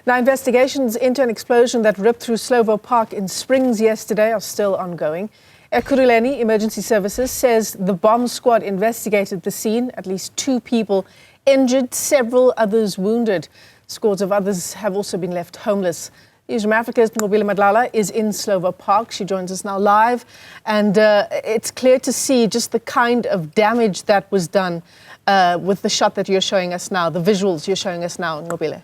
Now, investigations into an explosion that ripped through Slovo Park in Springs yesterday are still ongoing. Ekurhuleni Emergency Services says the bomb squad investigated the scene. At least 2 people injured, several others wounded. Scores of others have also been left homeless. Newzroom Afrika's Nqobile Madlala is in Slovo Park. She joins us now live, and it's clear to see just the kind of damage that was done with the shot that you're showing us now, the visuals you're showing us now, Nqobile.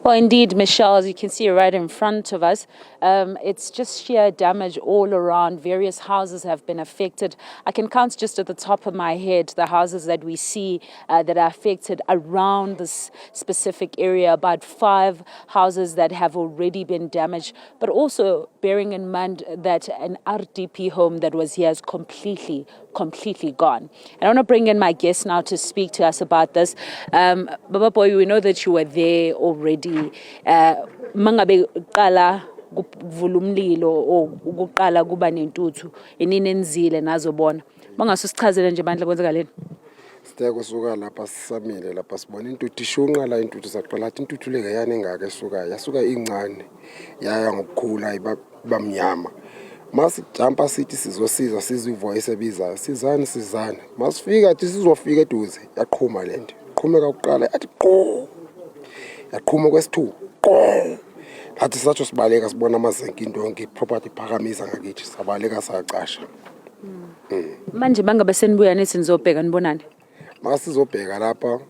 Well, indeed, Michelle, as you can see right in front of us, it's just sheer damage all around. Various houses have been affected. I can count just at the top of my head the houses that we see that are affected around this specific area, about 5 houses that have already been damaged, but also bearing in mind that an RDP home that was here is completely gone. And I want to bring in my guest now to speak to us about this. Baba Boy, we know that you were there already. Mangabe qala kuvula umlilo o ukuqala kuba nentuthu inini enzile nazobona. Mangasusichazele nje bandla kwenzakaleni. Sithe kusuka lapha sisamile lapha sibona intuthu ishunqa la intuthu saqala athi intuthu le ngeyane engaka esuka yasuka incane yaya ngokukhula ibamnyama. Masijampa sithi sizosiza sizivoice ebizayo sizani masifika athi sizofika eduze yaqhuma lento qhumeka ukuqala athi qo yaqhuma kwesithu qo athi satsho sibaleka sibona amazenki into yonke property phakamisa ngakithi sabaleka saqasha. Manje bangabe senibuya nithi nizobheka nibonani? Masizobheka lapha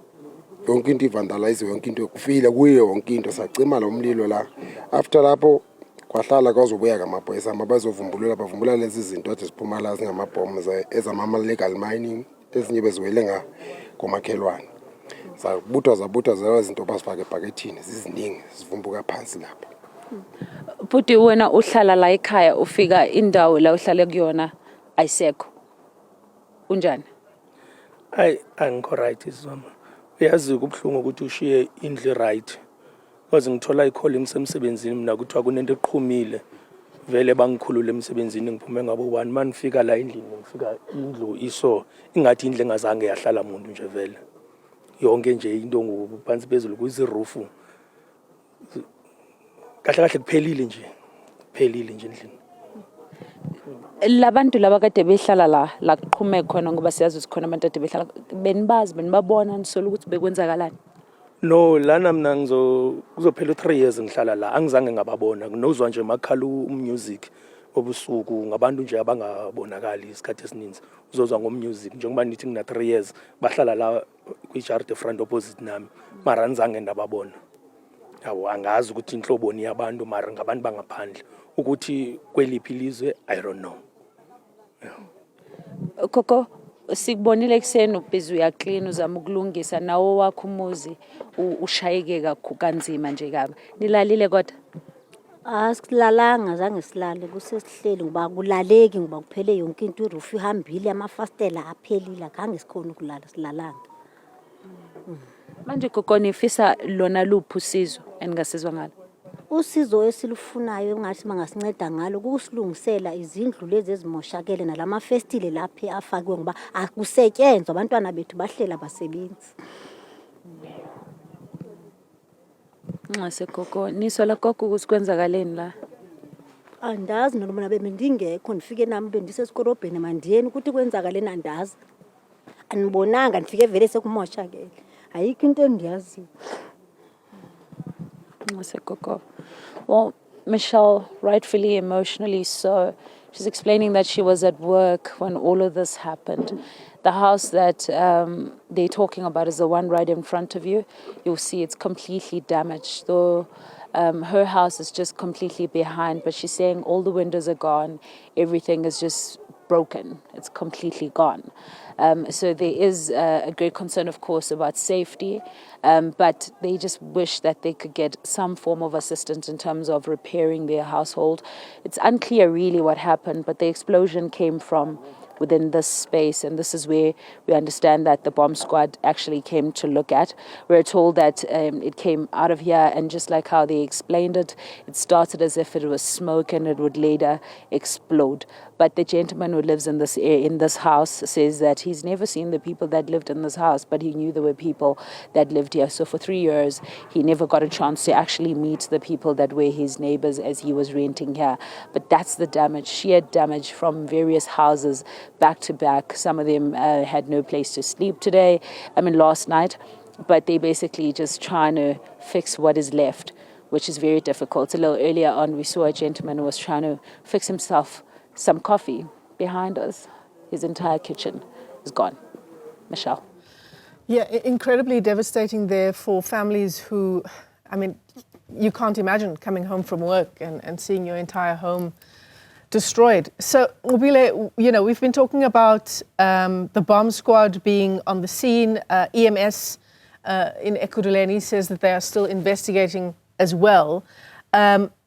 yonke into ivandalize yonke into kufile kuyo yonke into sacima lo mlilo la. After lapho kwahlala kwazobuya ngamaphoyisa bazovumbulula bavumbula lezi zinto ethi siphuma la zingamabhomu ezama legal mining ezinye beziwele komakhelwane. Zabutha zayo izinto basifake ebhakethini ziziningi sivumbuka phansi lapha. Futhi wena uhlala la ekhaya ufika indawo la uhlale kuyona ayisekho. Unjani? Angikho right izoma. Uyazi kubhlungu ukuthi ushiye indle right. Waze ngithola ikholi emsebenzini mina kuthiwa kunento eqhumile. Vele bangikhulule emsebenzini ngiphume ngabo 1 man ngifika la endlini ngifika indlu iso ingathi indle engazange yahlala umuntu nje vele. Yonke nje into ngophansi phezulu kuyizirufu. Kahle kuphelile nje endlini. Labantu laba kade behlala la kuqhume khona ngoba siyazi sikhona abantu ade behlala benibabona nisola ukuthi bekwenzakalani. No, lana mina kuzophela 3 years ngihlala la angizange ngababona nginozwa nje makhala umusic obusuku ngabantu nje abangabonakali isikhathi esininzi uzozwa ngomusic njengoba nithi ngina 3 years bahlala la kwi-yard front opposite nami mara ngizange ndababona. Yawo angazi ukuthi inhloboni yabantu mara ngabantu bangaphandle ukuthi kweliphi ilizwe I don't know. Koko sikubonile ekseni ubhizi uyaclean uzama ukulungisa nawo wakho umuzi ushayeke kanzima nje kabi. Nilalile kodwa? Asilalanga zange silale kusesihleli ngoba kulaleki ngoba kuphele yonke into iroof ihambile amafastela aphelile akhange sikhona ukulala silalanga. Manje koko nifisa lona luphi usizo engasizwa ngalo? Usizo esilufunayo engathi mangasinceda ngalo kusilungisela izindlu lezi ezimoshakele nalamafestile lapha afakwe ngoba akusetshenzwa abantwana bethu bahlela basebenzi. Nxase koko nisola koko ukusikwenzakaleni la? Andazi noma bendingekho ndifike nami bendisesikorobheni mandiyeni ukuthi kwenzakaleni andazi. Anibonanga ndifike vele sekumoshakele. Ayikho into endiyazi. Well, Michelle, rightfully emotionally so, she's explaining that she was at work when all of this happened. The house that they're talking about is the one right in front of you. You'll see it's completely damaged, though her house is just completely behind, but she's saying all the windows are gone, everything is just broken, it's completely gone. So there is a great concern, of course, about safety, but they just wish that they could get some form of assistance in terms of repairing their household. It's unclear really what happened, but the explosion came from within this space, and this is where we understand that the bomb squad actually came to look at. We're told that it came out of here, and just like how they explained it, it started as if it was smoke and it would later explode. But the gentleman who lives in this house says that he's never seen the people that lived in this house, but he knew there were people that lived here. So for 3 years, he never got a chance to actually meet the people that were his neighbors as he was renting here. But that's the damage, sheer damage from various houses back to back. Some of them had no place to sleep last night, but they basically just trying to fix what is left, which is very difficult. A little earlier on, we saw a gentleman who was trying to fix himself some coffee behind us. His entire kitchen is gone. Michelle. Yeah, incredibly devastating there for families who, you can't imagine coming home from work and seeing your entire home destroyed. So, Nqobile, we've been talking about the bomb squad being on the scene. EMS in Ekurhuleni says that they are still investigating as well.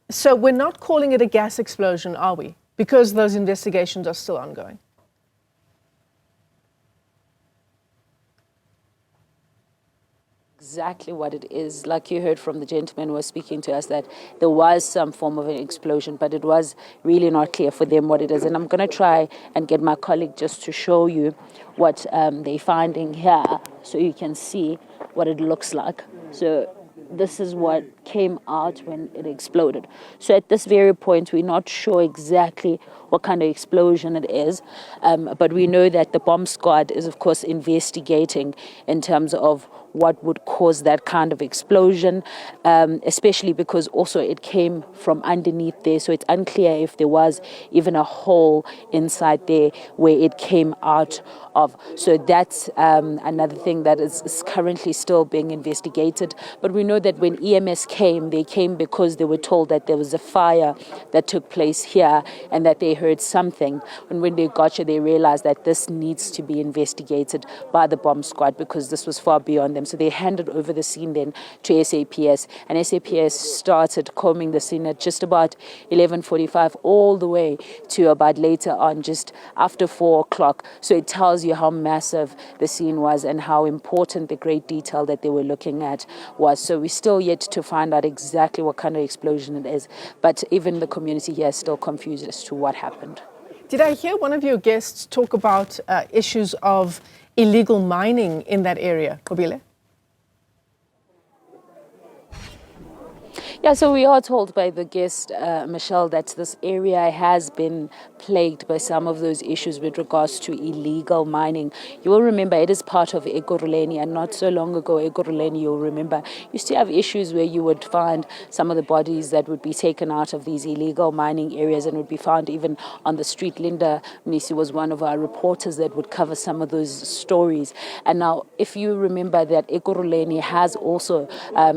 So we're not calling it a gas explosion, are we? Because those investigations are still ongoing. Exactly what it is. Like you heard from the gentleman who was speaking to us, that there was some form of an explosion, but it was really not clear for them what it is. And I'm going to try and get my colleague just to show you what they're finding here, so you can see what it looks like. So this is what came out when it exploded. So at this very point, we're not sure exactly what kind of explosion it is, but we know that the bomb squad is, of course, investigating in terms of what would cause that kind of explosion, especially because also it came from underneath there. So it's unclear if there was even a hole inside there where it came out of. So that's another thing that is currently still being investigated. But we know that when EMS came, they came because they were told that there was a fire that took place here and that they heard something. And when they got here, they realized that this needs to be investigated by the bomb squad because this was far beyond them. So they handed over the scene then to SAPS, and SAPS started combing the scene at just about 11:45 all the way to about later on, just after 4 o'clock. So it tells you how massive the scene was and how important the great detail that they were looking at was. So we're still yet to find out exactly what kind of explosion it is, but even the community here is still confused as to what happened. Did I hear one of your guests talk about issues of illegal mining in that area, Nqobile? Yeah, so we are told by the guest, Michelle, that this area has been plagued by some of those issues with regards to illegal mining. You will remember it is part of Ekurhuleni, and not so long ago, Ekurhuleni, you'll remember, used to have issues where you would find some of the bodies that would be taken out of these illegal mining areas and would be found even on the street. Linda Mnisi was one of our reporters that would cover some of those stories. And now, if you remember that Ekurhuleni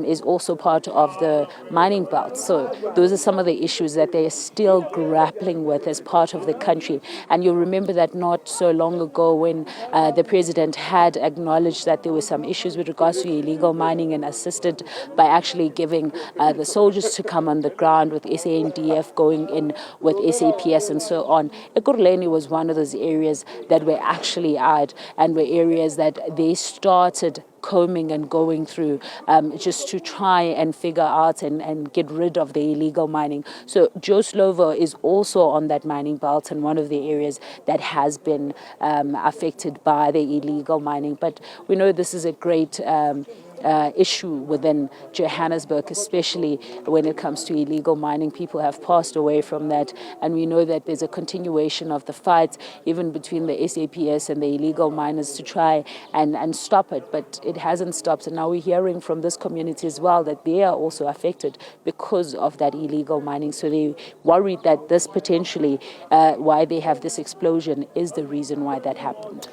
is also part of the mining belt. So those are some of the issues that they are still grappling with as part of the country. And you'll remember that not so long ago when the president had acknowledged that there were some issues with regards to illegal mining and assisted by actually giving the soldiers to come on the ground with SANDF going in with SAPS and so on. Ekurhuleni was one of those areas that were actually out and were areas that they started combing and going through just to try and figure out and get rid of the illegal mining. So Joe Slovo is also on that mining belt and one of the areas that has been affected by the illegal mining. But we know this is a great issue within Johannesburg, especially when it comes to illegal mining. People have passed away from that, and we know that there's a continuation of the fight even between the SAPS and the illegal miners to try and stop it, but it hasn't stopped. And now we're hearing from this community as well that they are also affected because of that illegal mining. So they worried that this potentially, why they have this explosion, is the reason why that happened.